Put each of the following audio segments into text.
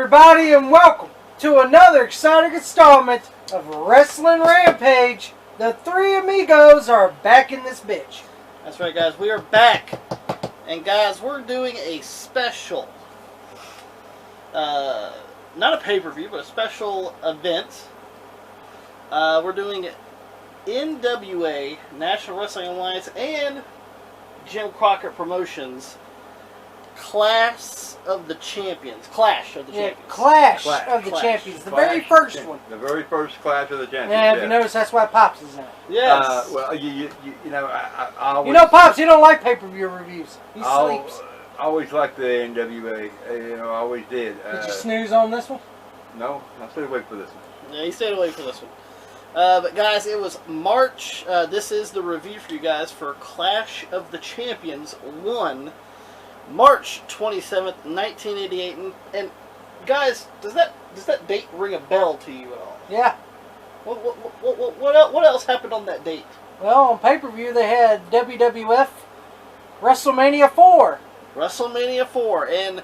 everybody, and welcome to another exciting installment of Wrestling Rampage. The three amigos are back in this bitch. That's right, guys. We are back. And, guys, we're doing a special, not a pay-per-view, but a special event. We're doing NWA, National Wrestling Alliance, and Jim Crockett Promotions, Clash of the Champions. Clash of the Champions. The very first one. The very first Clash of the Champions. Yeah, if you notice, that's why Pops is in it. Yes. Well, you know, I always... You know, Pops, you don't like pay-per-view reviews. He sleeps. I always liked the NWA. You know, I always did. Did you snooze on this one? No, I stayed away for this one. Yeah, he stayed away for this one. But, guys, it was March. This is the review for you guys for Clash of the Champions 1. March 27th, 1988, and guys, does that date ring a bell to you at all? Yeah. What else happened on that date? Well, on pay-per-view they had WWF WrestleMania 4. WrestleMania 4, and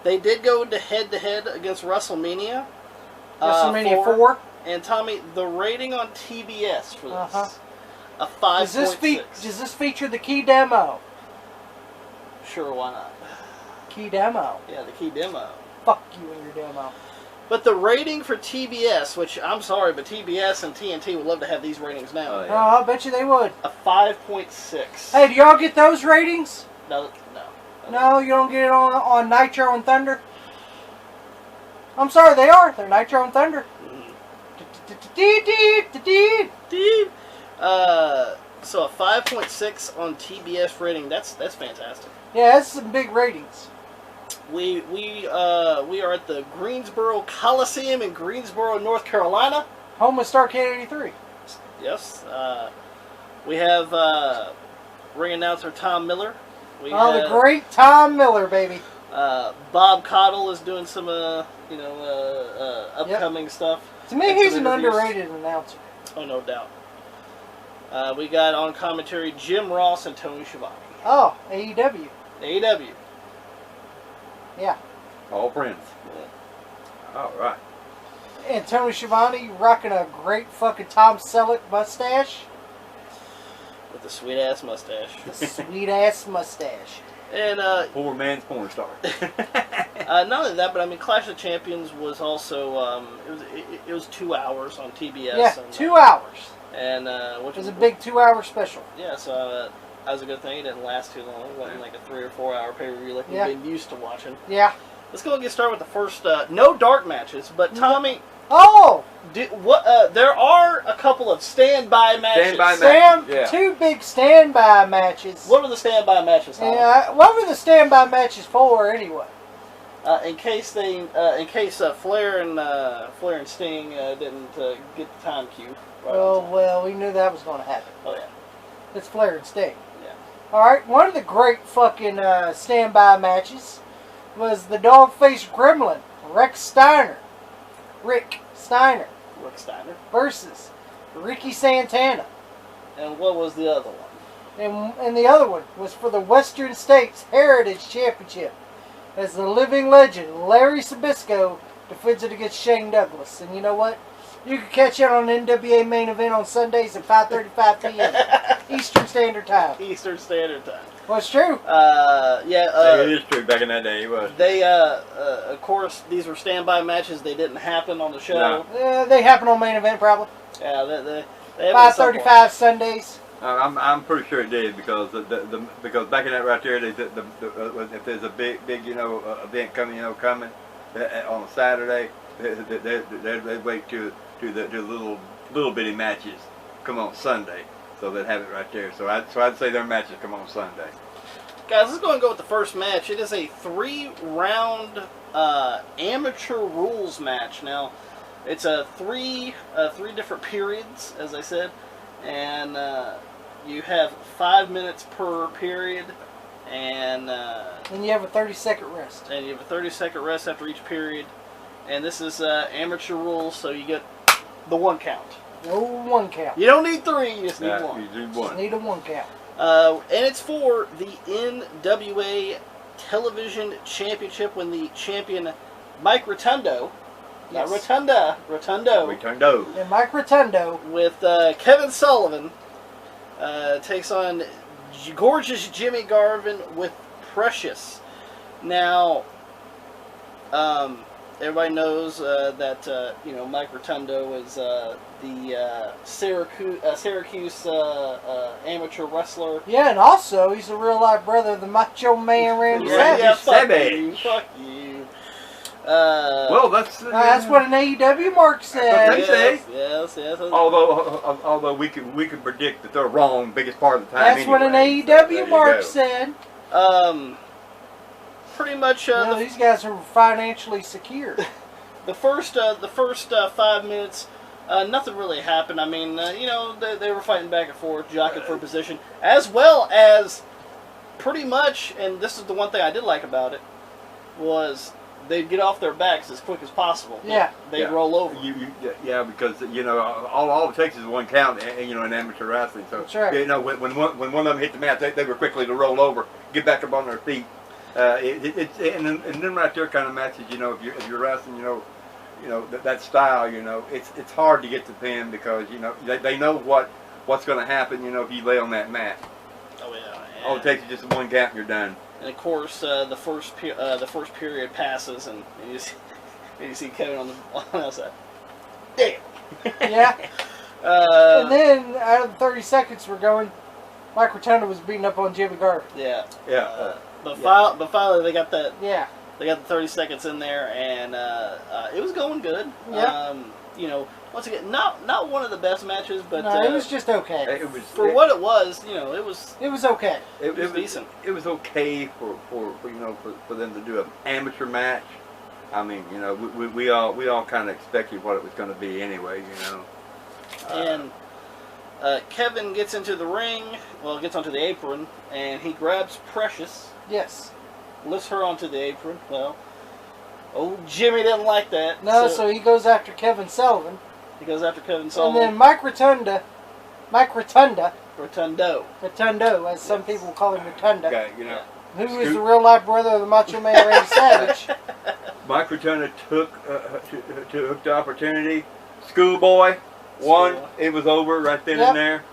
they did go into head-to-head against WrestleMania. WrestleMania 4. And Tommy, the rating on TBS for this, a 5.6. Does this feature the key demo? Sure, why not? Key demo. Yeah, the key demo. Fuck you and your demo. But the rating for TBS, which I'm sorry, but TBS and TNT would love to have these ratings now. Oh, yeah. I bet you they would. A 5.6. Hey, do y'all get those ratings? No. No, you don't get it on Nitro and Thunder? I'm sorry, they are. They're Nitro and Thunder. So a 5.6 on TBS rating. That's fantastic. Yeah, that's some big ratings. We are at the Greensboro Coliseum in Greensboro, North Carolina. Home of Starrcade 83. Yes. We have ring announcer Tom Miller. The great Tom Miller, baby. Bob Cottle is doing some upcoming stuff. To me, he's an underrated announcer. Oh, no doubt. We got on commentary Jim Ross and Tony Schiavone. Oh, AEW. AEW. Yeah. All friends. Yeah. All right. And Tony Schiavone rocking a great fucking Tom Selleck mustache. With the sweet-ass mustache. The sweet-ass mustache. And, poor man's porn star. not only that, but I mean, Clash of Champions was also, it was 2 hours on TBS. Yeah, and, 2 hours. And, which was a big 2-hour special. Yeah, so, that was a good thing. It didn't last too long. It wasn't like a 3 or 4 hour pay-per-view like we've been used to watching. Yeah. Let's go and get started with the first, no dark matches, but Tommy... Oh! There are a couple of standby matches. Yeah. 2 big standby matches. What were the standby matches, Tommy? Yeah, what were the standby matches for, anyway? In case Flair and Sting didn't get the time cue. Right Well, we knew that was going to happen. Oh yeah, it's Flair and Sting. Yeah. All right, one of the great fucking standby matches was the dog-faced gremlin, Rick Steiner, versus Ricky Santana. And what was the other one? And the other one was for the Western States Heritage Championship, as the living legend Larry Sabisco defends it against Shane Douglas. And you know what? You can catch it on NWA Main Event on Sundays at 5:35 p.m. Eastern Standard Time. Eastern Standard Time. Well, it's true. It is true. Back in that day, it was. They, of course, these were standby matches. They didn't happen on the show. No. They happen on Main Event, probably. Yeah, they 5:35 Sundays. I'm pretty sure it did because because back in that right there, if there's a big event coming on a Saturday, they wait to the little bitty matches come on Sunday, so they'd have it right there. So I'd say their matches come on Sunday. Guys, let's go and go with the first match. It is a 3-round amateur rules match. Now, it's a three different periods, as I said, and you have 5 minutes per period, and then you have a 30-second rest. And you have a 30-second rest after each period. And this is amateur rules, so you get the 1 count. No 1 count. You don't need 3, you just need 1. You do 1. Just need a 1 count. And it's for the NWA Television Championship when the champion Mike Rotundo. Yes. Not Rotunda. Rotundo. Rotundo. And Mike Rotundo. With Kevin Sullivan. Takes on gorgeous Jimmy Garvin with Precious. Now, everybody knows that Mike Rotundo is the Syracuse amateur wrestler. Yeah, and also he's a real life brother of the Macho Man Randy Savage. Yeah, fuck Savage. you. Fuck you. Well, that's what an AEW mark said. Yes. Although we can predict that they're wrong biggest part of the time. That's what an anyway. AEW mark said. Pretty much. These guys are financially secure. The first 5 minutes, nothing really happened. I mean, they were fighting back and forth, jockeying for position, as well as pretty much. And this is the one thing I did like about it was they'd get off their backs as quick as possible. Yeah, they'd roll over. Because all it takes is one count, in amateur wrestling. So that's right. When one of them hit the mat, they were quickly to roll over, get back up on their feet. And then right there kind of matches. If you're wrestling, that style. It's hard to get the pin because they know what's going to happen. If you lay on that mat. Oh yeah. All it takes is just one count and you're done. And of course, the first period passes, and you see Kevin on the outside. Damn. Yeah. And then out of the 30 seconds we're going, Mike Rotundo was beating up on Jimmy Garvin. Yeah. Yeah. But finally they got that. Yeah. They got the 30 seconds in there, and it was going good. Yeah. Once again, not one of the best matches, but no, it was just okay. What it was, it was. It was okay. It was decent. It was okay for them to do an amateur match. I mean, we all kind of expected what it was going to be anyway, And Kevin gets into the ring. Well, gets onto the apron, and he grabs Precious. Yes. Lifts her onto the apron. Well, old Jimmy didn't like that. No, so he goes after Kevin Sullivan. He goes after Kevin Sullivan. And then Mike Rotundo, as some people call him Rotunda, okay, who is the real life brother of the Macho Man Randy Savage. Mike Rotundo took the opportunity. Schoolboy won. It was over right then and there.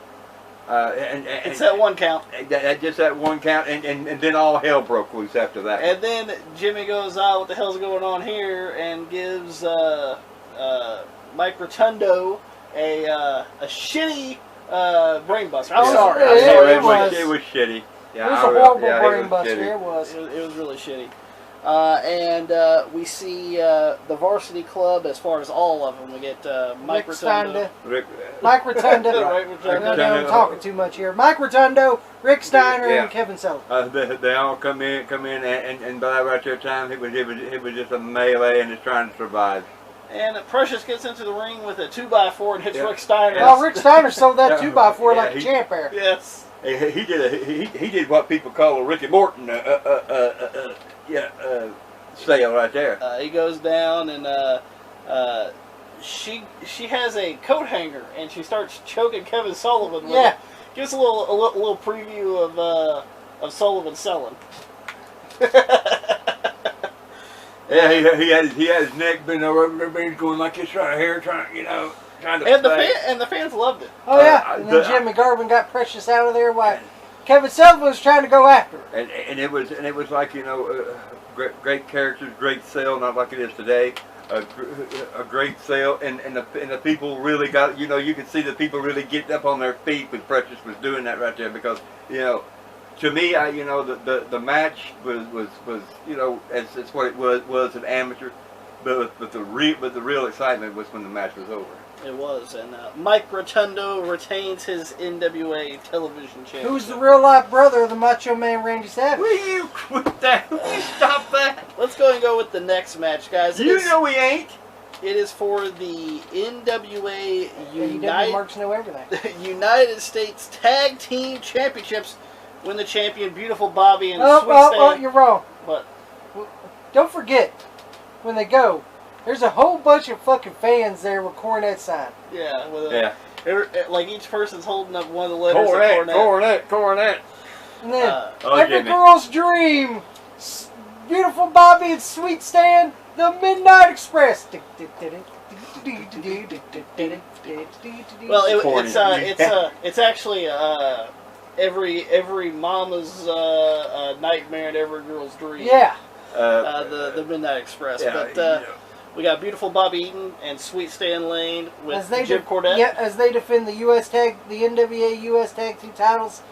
It's that one count. Just that one count, and then all hell broke loose after that. And then Jimmy goes, what the hell's going on here? And gives Mike Rotundo a shitty brainbuster. I'm sorry. It was shitty. Yeah, it was a horrible brainbuster. It was. It was really shitty. And we see the Varsity Club as far as all of them. We get Mike Rotundo. Mike Rotundo. I'm talking too much here. Mike Rotundo, Rick Steiner, and Kevin Sullivan. They all come in, and by that right there time, it was just a melee, and it's trying to survive. And Precious gets into the ring with a 2x4 and hits Rick Steiner. Well, Rick Steiner sold that 2x4 like a champ there. Yes. He did what people call a Ricky Morton sale right there. He goes down and she has a coat hanger and she starts choking Kevin Sullivan with it. Gives a little preview of Sullivan selling. Yeah, he had his neck bent over, everybody's going like this right here, trying to. And the fans loved it. Oh yeah, and then Jimmy Garvin got Precious out of there while Kevin Sullivan was trying to go after her. And it was like great characters, great sale, not like it is today. A great sale, and the people really got you could see the people really getting up on their feet when Precious was doing that right there because to me the match was as what it was an amateur, but the real excitement was when the match was over. It was, and Mike Rotundo retains his NWA television championship. Who's the real life brother of the Macho Man Randy Savage? Will you quit that? Will you stop that? Let's go with the next match, guys. We ain't. It is for the NWA Marks know everything. United States Tag Team Championships. Win the champion, Beautiful Bobby and Sweet Stan. You're wrong. What? Don't forget, when they go, there's a whole bunch of fucking fans there with cornet sign. Yeah. Like each person's holding up one of the letters of cornet. And then, every girl's dream, Beautiful Bobby and Sweet Stan, the Midnight Express. Well, it's actually every mama's nightmare and every girl's dream. Yeah. The Midnight Express. Yeah, But we got beautiful Bobby Eaton and Sweet Stan Lane with Jim Cornette. Yeah, as they defend the NWA US Tag Team titles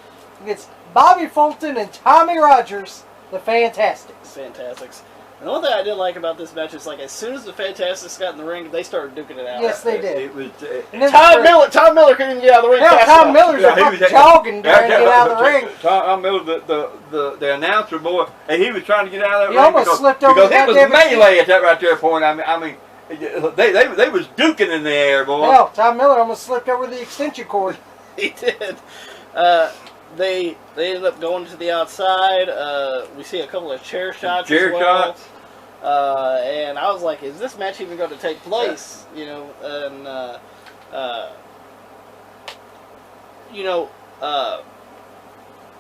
against Bobby Fulton and Tommy Rogers, the Fantastics. Fantastics. And the one thing I didn't like about this match is, like, as soon as the Fantastics got in the ring, they started duking it out. Yes, they did. It was Tom Miller couldn't even get out of the ring. Hell, Tom Miller's jogging trying to get out of the ring. Tom Miller, the announcer boy, and he was trying to get out of that He ring almost slipped over because the it was goddamn melee at that right there point. I mean, they was duking in the air, boy. Hell, Tom Miller almost slipped over the extension cord. He did. They ended up going to the outside. We see a couple of chair shots as well. And I was like, is this match even going to take place? You know, and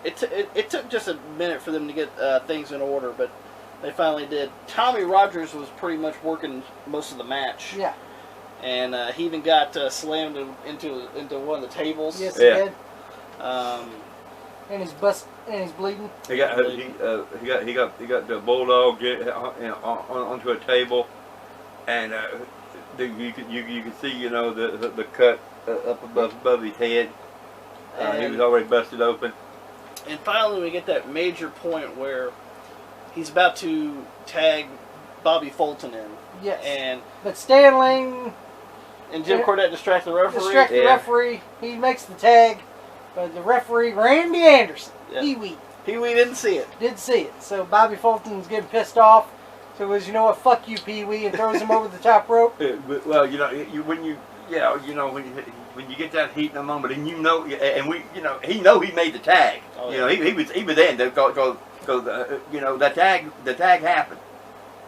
it took just a minute for them to get things in order, but they finally did. Tommy Rogers was pretty much working most of the match. Yeah. And he even got slammed into one of the tables. Yes, he did. And he's bleeding. He got the bulldog onto a table, and you could see the cut up above his head. He was already busted open. And finally, we get that major point where he's about to tag Bobby Fulton in. Yes. But Stan Lane and Jim Cornette distract the referee. The referee. He makes the tag. But the referee, Randy Anderson, Pee-wee didn't see it. Didn't see it. So Bobby Fulton's getting pissed off. So he goes, you know what, fuck you, Pee-wee, and throws him over the top rope. Well, when you get that heat in a moment, and he made the tag. Oh, yeah. He was in because the tag happened,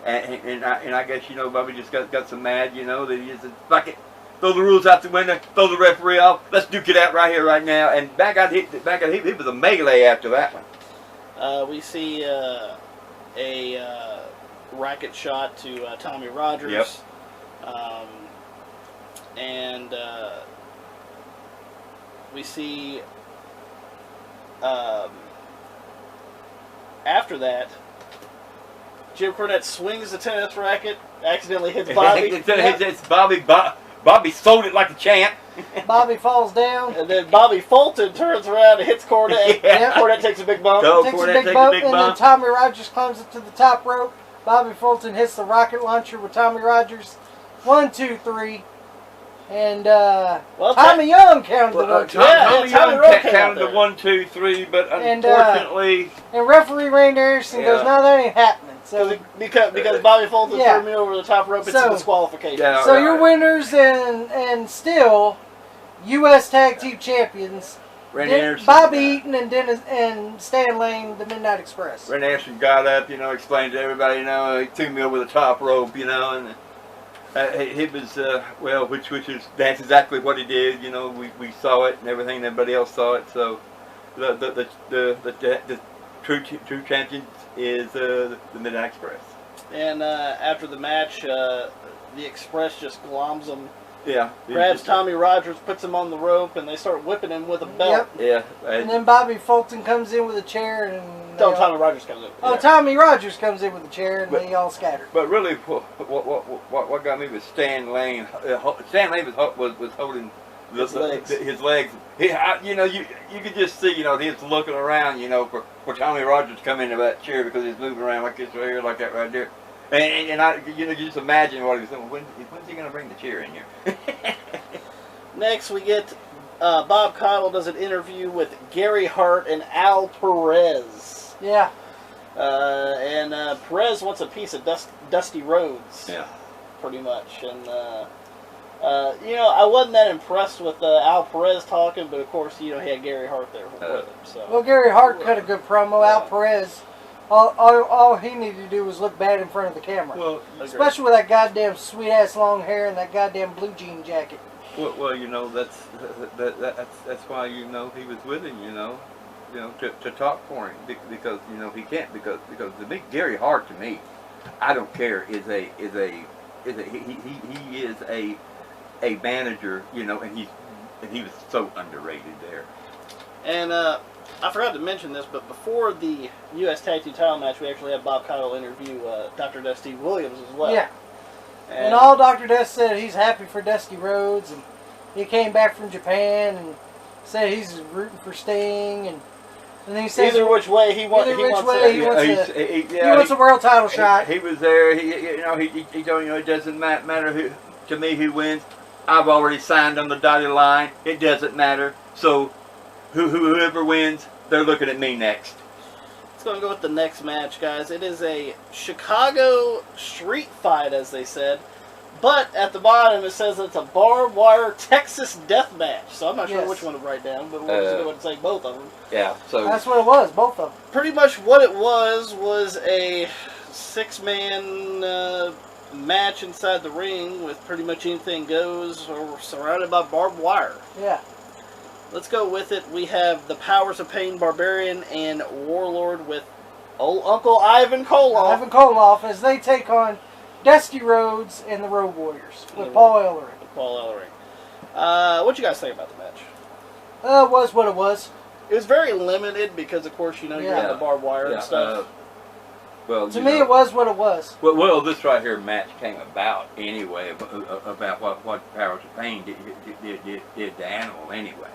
and I guess Bobby just got so mad, that he just said, fuck it. Throw the rules out the window, throw the referee off, let's duke it out right here, right now. And it was a melee after that one. We see a racket shot to Tommy Rogers. Yep. And we see after that, Jim Cornette swings the tennis racket, accidentally hits Bobby. It's Bobby sold it like a champ. Bobby falls down. And then Bobby Fulton turns around and hits Cornette. Yeah. Cornette takes a big bump. Takes a big bump, and then Tommy Rogers climbs up to the top rope. Bobby Fulton hits the rocket launcher with Tommy Rogers. 1, 2, 3. And Tommy Young counted the 1, 2, 3. Tommy Young counted the 1, 2, 3, but unfortunately... And referee Randy Anderson goes, no, that ain't happening. So because Bobby Fulton threw me over the top rope, it's a disqualification. Yeah, so your winners and still U.S. Tag Team Champions, Randy Anderson, Bobby Eaton and Stan Lane, the Midnight Express. Randy Anderson got up, explained to everybody, he threw me over the top rope, and it was that's exactly what he did. We saw it and everything. Everybody else saw it. So the true champion is the Midnight Express. And after the match, the Express just gloms him. Yeah. Grabs Tommy Rogers, puts him on the rope, and they start whipping him with a belt. Yep. Yeah. And then Bobby Fulton comes in with a chair, and Tommy Rogers comes in. Oh, yeah. Tommy Rogers comes in with a chair, and they all scatter. But really, what got me was Stan Lane. Stan Lane was holding his legs. You could just see, he was looking around, for Tommy Rogers to come into that chair because he's moving around like this right here, like that right there. And I, you just imagine what he was saying. When's he going to bring the chair in here? Next, we get Bob Caudle does an interview with Gary Hart and Al Perez. Yeah. And Perez wants a piece of Dusty Rhodes. Yeah. Pretty much. And, I wasn't that impressed with Al Perez talking, but of course, he had Gary Hart there with him. So. Well, Gary Hart cut a good promo. Al Perez, all he needed to do was look bad in front of the camera. Well, especially with that goddamn sweet-ass long hair and that goddamn blue jean jacket. Well, that's why he was with him, to talk for him because he can't because to me Gary Hart to me I don't care, he is a manager, you know, and he was so underrated there. And I forgot to mention this, but before the U.S. Tag Team title match, we actually had Bob Caudle interview Dr. Dusty Williams as well. Yeah. And all Dr. Dust said, he's happy for Dusty Rhodes, and he came back from Japan and said he's rooting for Sting, and then he says either which way he wants. He wants a world title shot. He was there. He told it doesn't matter who, to me who wins. I've already signed on the dotted line. It doesn't matter. So whoever wins, they're looking at me next. Let's go and go with the next match, guys. It is a Chicago street fight, as they said. But at the bottom it says it's a barbed wire Texas death match. So I'm not sure which one to write down, but we'll just go and say both of them. Yeah, so that's what it was, both of them. Pretty much what it was a 6-man match inside the ring with pretty much anything goes, or surrounded by barbed wire. Yeah. Let's go with it. We have the Powers of Pain Barbarian and Warlord with old Uncle Ivan Koloff. Ivan Koloff, as they take on Dusty Rhodes and the Road Warriors with Paul Ellering. What you guys think about the match? It was what it was. It was very limited because, of course, you know, you have the barbed wire and stuff. Well, to me, it was what it was. Well, this right here match came about anyway, about what Powers of Pain did to Animal anyway.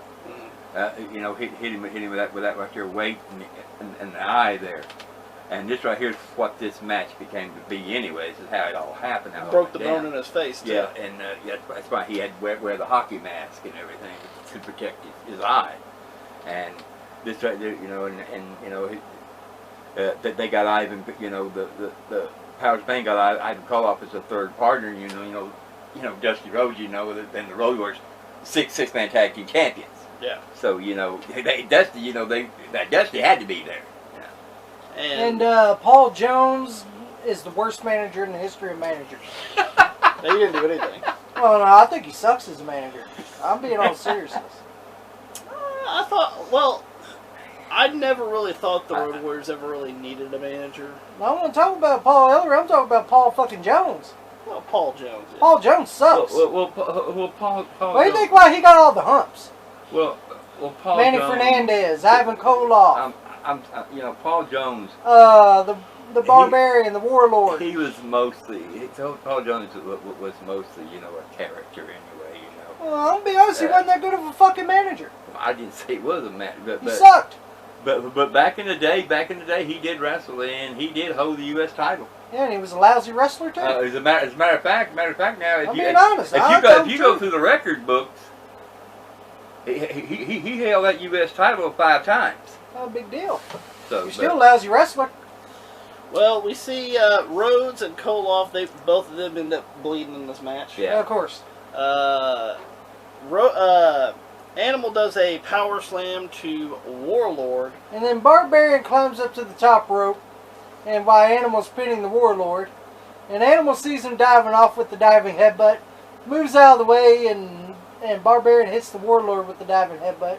You know, hit him with that right there weight and the eye there. And this right here is what this match became to be anyway. This is how it all happened. How broke the bone in his face, too. Yeah, and that's why he had to wear the hockey mask and everything to protect his eye. And this right there, you know, and you know, they got Ivan, you know, the Powers of Pain got Ivan Koloff as a third partner. You know, Dusty Rhodes, you know, and the Road Warriors, six-man tag team champions. Yeah. So you know, Dusty, you know, Dusty had to be there. And Paul Jones is the worst manager in the history of managers. He didn't do anything. Well, no, I think he sucks as a manager. I'm being all seriousness. I never really thought the Road Warriors ever really needed a manager. I don't want to talk about Paul Ellering. I'm talking about Paul fucking Jones. Well, Paul Jones. Yeah. Paul Jones sucks. Paul. What do you think? Why he got all the humps? Well, Paul Manny Jones, Fernandez, Ivan Koloff. You know, Paul Jones. The Barbarian, the Warlord. He was mostly. Paul Jones was mostly, you know, a character anyway. You know. Well, I'll be honest. He wasn't that good of a fucking manager. I didn't say he was a man, but he sucked. But back in the day, he did wrestle and he did hold the U.S. title. Yeah, and he was a lousy wrestler too. As a matter of fact, now, if you go through the record books, he held that U.S. title 5 times. Not a big deal. So, you're still a lousy wrestler. Well, we see Rhodes and Koloff. Both of them end up bleeding in this match. Yeah, of course. Animal does a power slam to Warlord. And then Barbarian climbs up to the top rope, and while Animal's pinning the Warlord, and Animal sees him diving off with the diving headbutt, moves out of the way, and Barbarian hits the Warlord with the diving headbutt,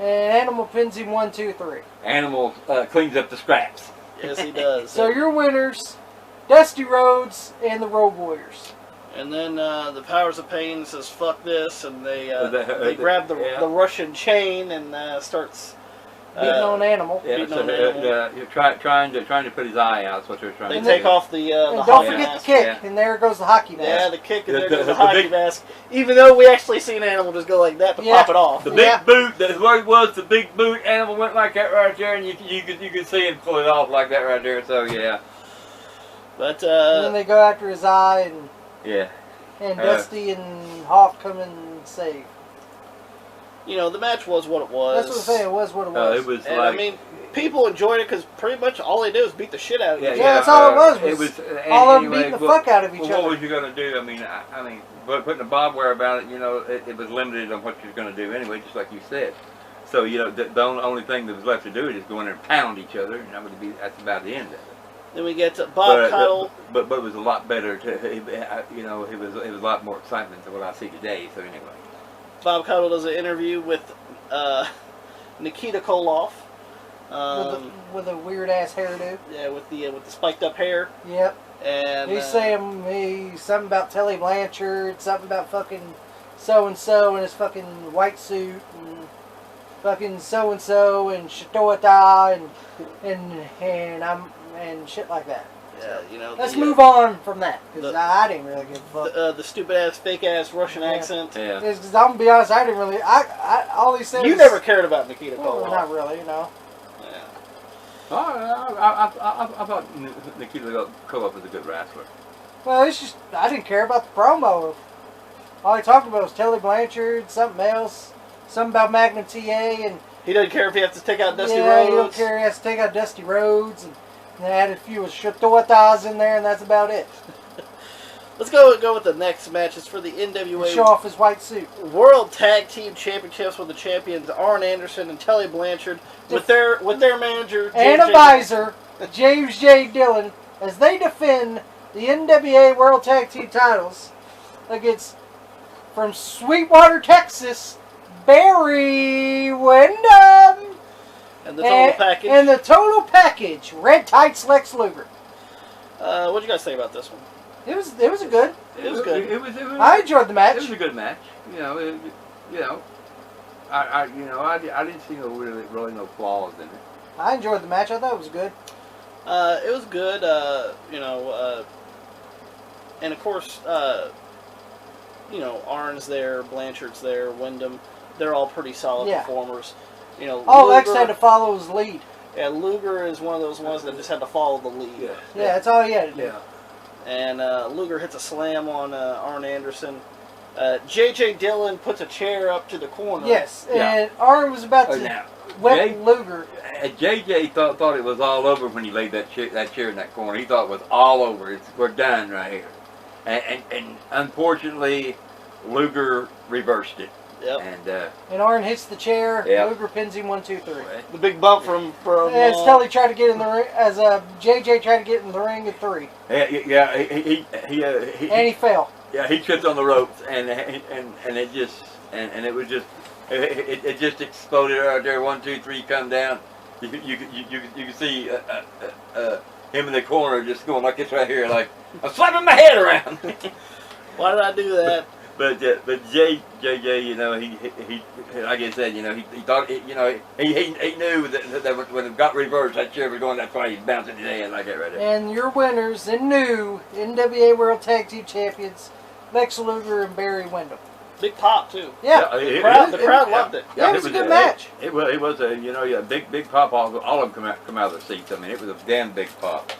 and Animal pins him 1, 2, 3. Animal cleans up the scraps. Yes, he does. So your winners, Dusty Rhodes and the Road Warriors. And then the Powers of Pain says "fuck this," and they grab the Russian chain and starts beating on Animal. Yeah, beating on Animal. Trying to put his eye out. That's what they're trying to do. They take off the and hockey don't forget mask. the kick, and there goes the hockey mask. Yeah, the kick, and there goes the hockey mask. Even though we actually seen Animal just go like that to pop it off. The big boot, that's what it was, the big boot. Animal went like that right there, and you could see him pull it off like that right there, so yeah. But and then they go after his eye, and and Dusty and Hawk come and save. You know, the match was what it was. That's what I'm saying. It was what it was. It was and I mean, people enjoyed it because pretty much all they did was beat the shit out of each other. Yeah, that's all it was. All of them beating the fuck out of each other. What was you going to do? I mean, putting a barbed wire about it, you know, it was limited on what you were going to do anyway, just like you said. So, you know, the only thing that was left to do is go in there and pound each other, and that's about the end of it. Then we get to Bob Caudle. But it was a lot better you know, it was a lot more excitement than what I see today. So anyway, Bob Caudle does an interview with Nikita Koloff. With a weird ass hairdo. Yeah, with the spiked up hair. Yep. And He's saying something about Tully Blanchard, something about fucking so and so in his fucking white suit, and fucking so and so and Shitoata and shit like that. Yeah, you know. Let's move on from that because I didn't really give a fuck. The stupid ass, fake ass Russian accent. Yeah. Because I'm gonna be honest, I didn't really. I all he said. You was, never cared about Nikita well, Koloff. not really, you know. Yeah. I thought Nikita Koloff was a good wrestler. Well, it's just I didn't care about the promo. All he talked about was Tully Blanchard, something else, something about Magnum TA, and He doesn't care if he has to take out Dusty yeah, Rhodes. he don't care. He has to take out Dusty Rhodes, and they had a few Shitoatas in there, and that's about it. Let's go with the next match. It's for the NWA Show off his white suit. World Tag Team Championships with the champions Arn Anderson and Tully Blanchard with their manager And advisor, James J. Dillon, as they defend the NWA World Tag Team titles against, from Sweetwater, Texas, Barry Windham. And the total package. And the total package, Red Tights Lex Luger. What do you guys think about this one? It was a good. It was good. I enjoyed the match. It was a good match. You know, I didn't see really no flaws in it. I enjoyed the match. I thought it was good. It was good. And of course, Arn's there, Blanchard's there, Wyndham. They're all pretty solid performers. You know, all Lex had to follow his lead. Yeah, Luger is one of those ones that just had to follow the lead. Yeah, that's all he had to do. Yeah. And Luger hits a slam on Arn Anderson. J.J. Dillon puts a chair up to the corner. Yes, and Arn was about to whip Luger. J.J. thought it was all over when he laid that chair in that corner. He thought it was all over. We're done right here. And unfortunately, Luger reversed it. Yep. And Arn hits the chair. Yep. Luger pins him 1, 2, 3. The big bump from as Tully tried to get in the ring, as JJ tried to get in the ring at 3. Yeah. And he fell. Yeah, he tripped on the ropes, and it just and it was just it just exploded right there. 1, 2, 3, come down. You can see him in the corner just going like this right here, like I'm slapping my head around. Why did I do that? But JJ, you know, he like I said, you know, he thought, you know, he knew that when it got reversed, that chair was going. That's why he bounced his head like that right there. And your winners and new NWA World Tag Team Champions, Lex Luger and Barry Windham. Big pop too. Yeah, the crowd loved it. Yeah, it was a good match. It was a big pop. All of them come out of the seats. I mean, it was a damn big pop.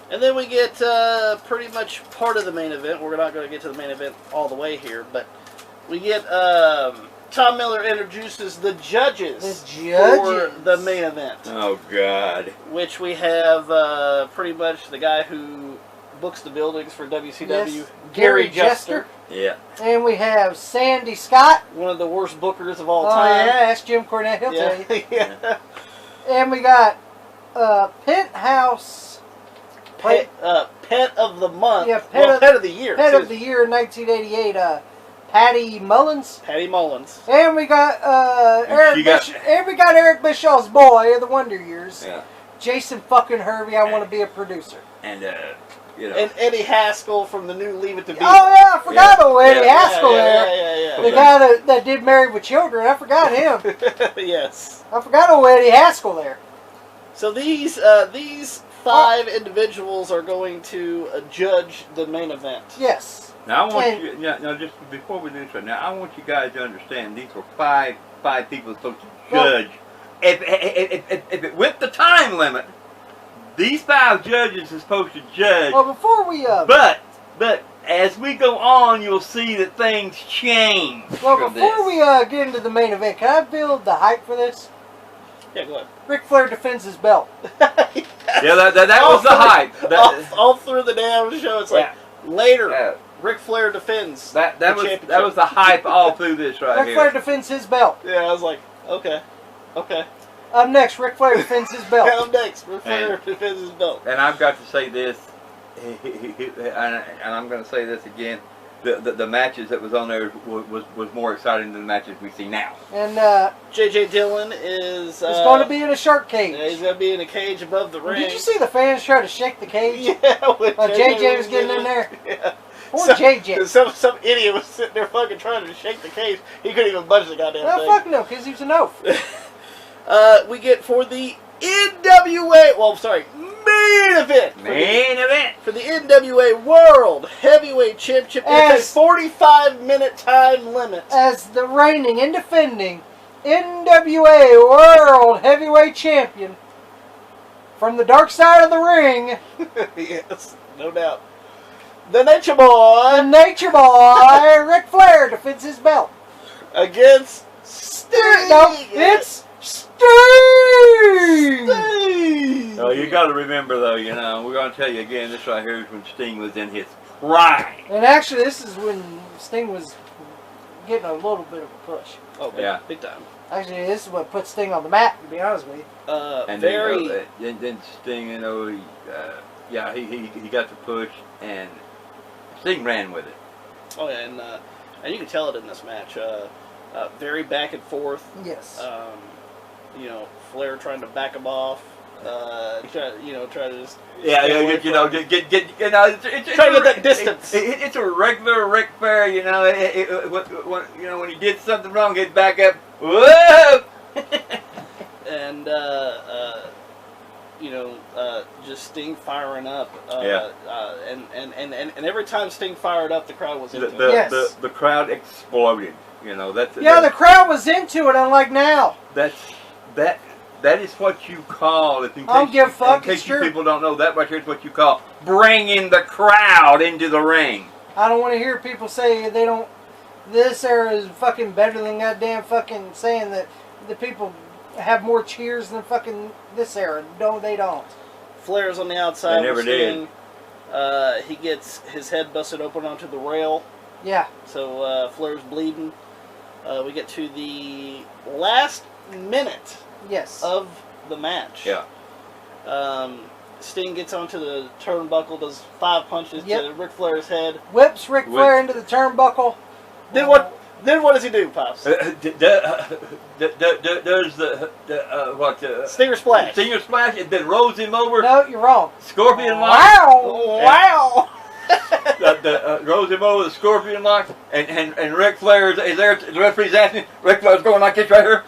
And then we get pretty much part of the main event. We're not going to get to the main event all the way here, but we get Tom Miller introduces the judges for the main event. Oh, God. Which we have pretty much the guy who books the buildings for WCW, yes. Gary Jester. Yeah. And we have Sandy Scott. One of the worst bookers of all time. Yeah, ask Jim Cornette, he'll tell you. Yeah. And we got Penthouse... Pet of the month. Yeah, Pet of the year. Pet of the year in 1988. Patty Mullins. Patty Mullins. And we got Eric Bischoff's boy of the Wonder Years. Yeah. Jason fucking Hervey. I want to be a producer. And you know. And Eddie Haskell from the new Leave It to Beaver. Oh yeah, I forgot about Eddie Haskell there. Yeah. The guy that did Married with Children. I forgot him. Yes. I forgot about Eddie Haskell there. So these 5 individuals are going to judge the main event. Yes. Now I want you. Now just before we do this right now, I want you guys to understand these were five people supposed to judge. If it went the time limit, these 5 judges are supposed to judge. Well, before we But as we go on, you'll see that things change. Well, before we get into the main event, can I build the hype for this? Yeah, go ahead. Ric Flair defends his belt. Yeah, that was the hype. All through the damn show, it's like later. Ric Flair defends. That was the hype all through this right here. Ric Flair defends his belt. Yeah, I was like, okay. Up next, Ric Flair defends his belt. Up next, Ric Flair defends his belt. And I've got to say this, and I'm going to say this again. the matches that was on there was more exciting than the matches we see now. And J.J. Dillon is going to be in a shark cage. Yeah, he's going to be in a cage above the ring. Did you see the fans try to shake the cage? Yeah, when JJ was getting in there. Yeah. Poor JJ. Some idiot was sitting there fucking trying to shake the cage. He couldn't even budge the goddamn No, thing. fuck no, because he was an oaf. We get for the NWA. Well, sorry, main event. Main event For the NWA World Heavyweight Championship. It's a 45-minute time limit. As the reigning and defending NWA World Heavyweight Champion from the dark side of the ring, Yes, no doubt. The Nature Boy. the Nature Boy, Ric Flair, defends his belt. Against Sting. No, it's Sting! Oh, you got to remember, though, we're going to tell you again, this right here is when Sting was in his prime. And actually, this is when Sting was getting a little bit of a push. Oh, Yeah. big time. Actually, this is what put Sting on the map, to be honest with you. And Very. then Sting, he got the push, and Sting ran with it. Oh yeah, and you can tell it in this match. Very back and forth. Yes. Flair trying to back him off. Try to just Yeah, get it's trying to get that distance. It's a regular Ric Flair, when he did something wrong, he'd back up. Whoa! And just Sting firing up. And every time Sting fired up, the crowd was into it. Yes. The crowd exploded. The crowd was into it, unlike now. That is what you call, I don't give a fuck, in it's case you true. people don't know, that right here is what you call bringing the crowd into the ring. I don't want to hear people say they don't. This era is fucking better than goddamn fucking saying that the people have more cheers than fucking this era. No, they don't. Flair's on the outside. They never did. He gets his head busted open onto the rail. Yeah. So Flair's bleeding. We get to the last minute Yes. of the match. Yeah. Sting gets onto the turnbuckle, does 5 punches to Ric Flair's head. Whips Ric Flair into the turnbuckle. Then what does he do, Pops? Does the Stinger splash. Stinger splash? It then rolls him over. No, you're wrong. Scorpion lock. Wow. Rolls him over the scorpion lock, and Ric Flair is there. The referee's asking. Ric Flair's going like this right here.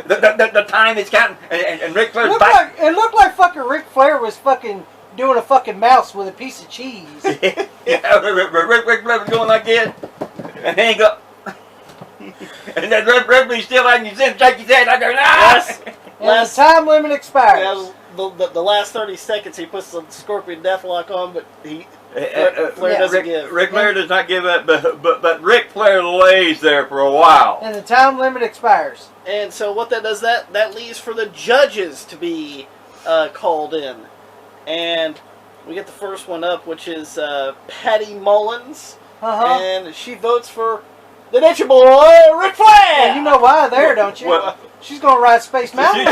The time is counting, and Ric Flair's back. It looked like fucking Ric Flair was fucking doing a fucking mouse with a piece of cheese. Yeah, Ric Flair was going like this, and hang up. And that referee still letting you shake his head like that. And the time limit expires. The last 30 seconds he puts the Scorpion Deathlock on, but Flair doesn't give. Ric Flair does not give up, but Ric Flair lays there for a while. And the time limit expires. And so what that does, that leaves for the judges to be called in. And we get the first one up, which is Patty Mullins. And she votes for the Nature Boy, Ric Flair! And you know why there, don't you? Well, she's going to ride Space Mountain.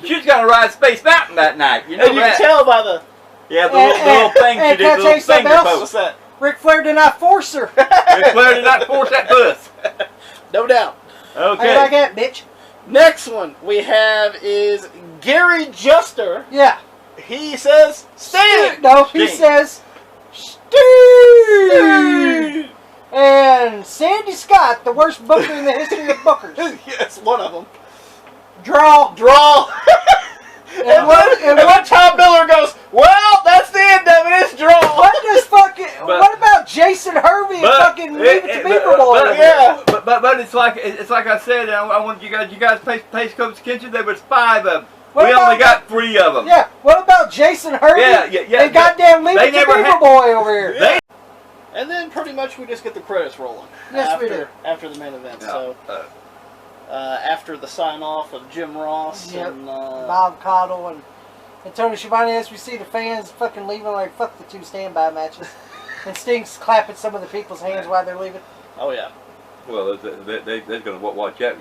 She's going to ride Space Mountain that night. You know and you can tell by the... Yeah, the little thing she did, the little finger else? What's that? Ric Flair did not force her. Ric Flair did not force that puss. No doubt. Okay. How you like that, bitch? Next one we have is Gary Juster. Yeah. He says, Sting! No, he says, Sting! And Sandy Scott, the worst booker in the history of bookers. Yes, one of them. Draw. And one Tom Miller goes, well, that's the end of it. It's draw. What about Jason Hervey and fucking Leave It to Beaver Boy? But it's like I said. I want you guys pay close attention. There was 5 of them. We only got 3 of them. Yeah. What about Jason Hervey? Yeah. And goddamn Leave It to Beaver Boy over here. Yeah. And then pretty much we just get the credits rolling. Yes, we do. After the main event. Yeah. So after the sign off of Jim Ross and Bob Caudle and Tony Schiavone, as we see the fans fucking leaving like fuck the 2 standby matches. And Sting's clapping some of the people's hands while they're leaving. Oh yeah. Well, they're going to watch out,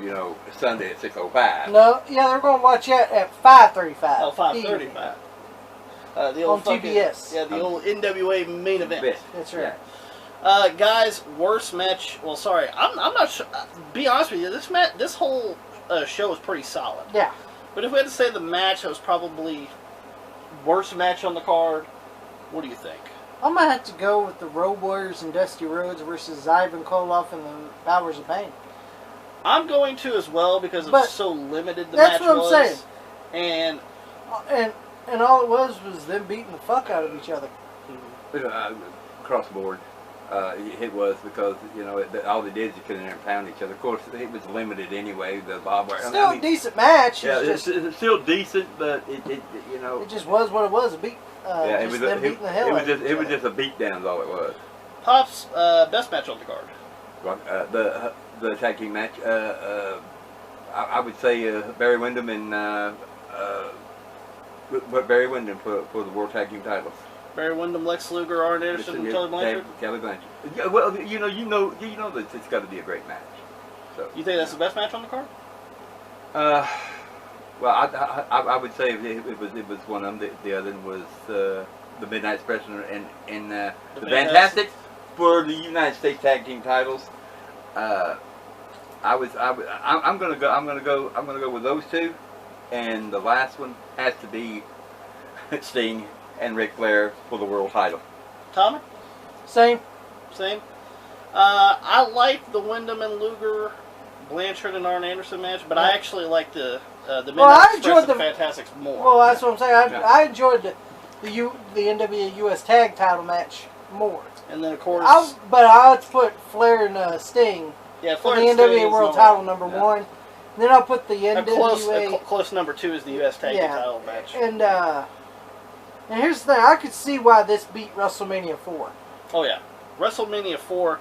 Sunday at 6:05. No, yeah, they're going to watch that at 5:35. Oh, 5:35. The old on TBS. Yeah, the old NWA main event. That's right. Guys, worst match. Well, sorry, I'm not sure. Be honest with you, this whole show was pretty solid. Yeah. But if we had to say the match that was probably worst match on the card, what do you think? I'm going to have to go with the Road Warriors and Dusty Rhodes versus Ivan Koloff and the Powers of Pain. I'm going to as well because But it's so limited the match was. that's what I'm saying. And all it was them beating the fuck out of each other. Across the board. It was because, all they did is get in there and pound each other. Of course, it was limited anyway, the barbed wire. Still a decent match. Yeah, it's still decent, but it just was what it was. Beating the hell out of each It was other. just a beatdown is all it was. Pops, best match on the card. The tag team match, I would say Barry Windham and Barry Windham for the World Tag Team titles. Barry Windham, Lex Luger, Arn Anderson, and Kelly Blanchard. Kelly Blanchard. Yeah, well, you know that it's got to be a great match. So you think that's the best match on the card? Well, I would say it was one of them. The other one was the Midnight Express and the Fantastics for the United States Tag Team titles. I'm gonna go with those two, and the last one has to be Sting and Ric Flair for the world title. Tommy? Same. I like the Windham and Luger, Blanchard and Arn Anderson match, but I actually like the Midnight Express and Fantastics more. Well, that's what I'm saying. I enjoyed the NWA US Tag Title match more. And then of course, but I would put Flair and Sting. Yeah, for the NWA World Title number one. And then I'll put the NWA... A close number 2 is the US Tag Team title match. And here's the thing. I could see why this beat WrestleMania 4. Oh, yeah. WrestleMania 4.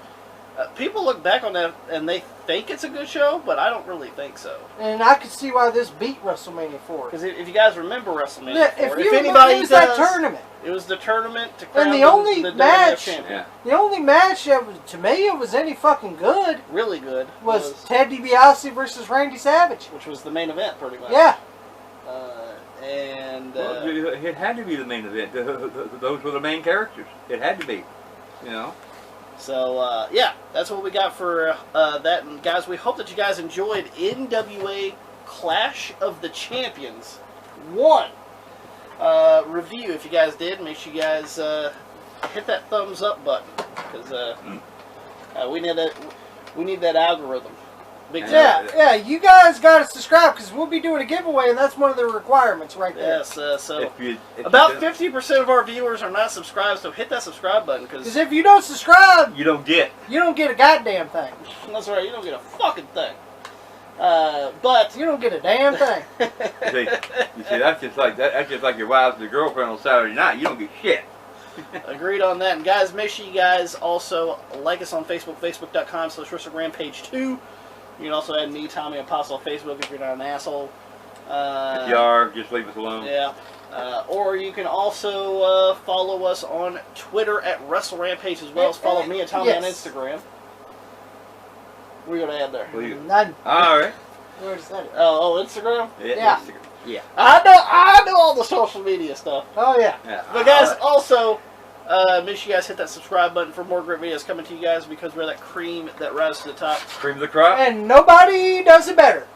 People look back on that and they think it's a good show, but I don't really think so. And I could see why this beat WrestleMania 4. Because if you guys remember WrestleMania 4, if anybody it was that tournament. It was the tournament to crown and the only the match, champion. The only match that was, to me, it was any fucking good. Really good. Was Ted DiBiase versus Randy Savage. Which was the main event, pretty much. Yeah. It had to be the main event. Those were the main characters. It had to be, So, yeah, that's what we got for that. And, guys, we hope that you guys enjoyed NWA Clash of the Champions 1 review. If you guys did, make sure you guys hit that thumbs up button. Because we need that algorithm. Big time. Yeah, you guys got to subscribe because we'll be doing a giveaway, and that's one of the requirements right there. Yes, so about 50% of our viewers are not subscribed, so hit that subscribe button. Because if you don't subscribe, you don't get a goddamn thing. That's right, you don't get a fucking thing. But you don't get a damn thing. you see, that's just like your wife and your girlfriend on Saturday night. You don't get shit. Agreed on that. And guys, make sure you guys also like us on Facebook, facebook.com/WrestleRampage2. You can also add me, Tommy Apostle, on Facebook if you're not an asshole. If you are, just leave us alone. Yeah. Or you can also follow us on Twitter at WrestleRampage, as well as follow me and Tommy on Instagram. What are you going to add there? None. All right. You already said it. Oh, Instagram? Yeah. Instagram. Yeah. I know all the social media stuff. Oh, yeah. But guys, also, make sure you guys hit that subscribe button for more great videos coming to you guys because we're that cream that rises to the top. Cream of the crop. And nobody does it better.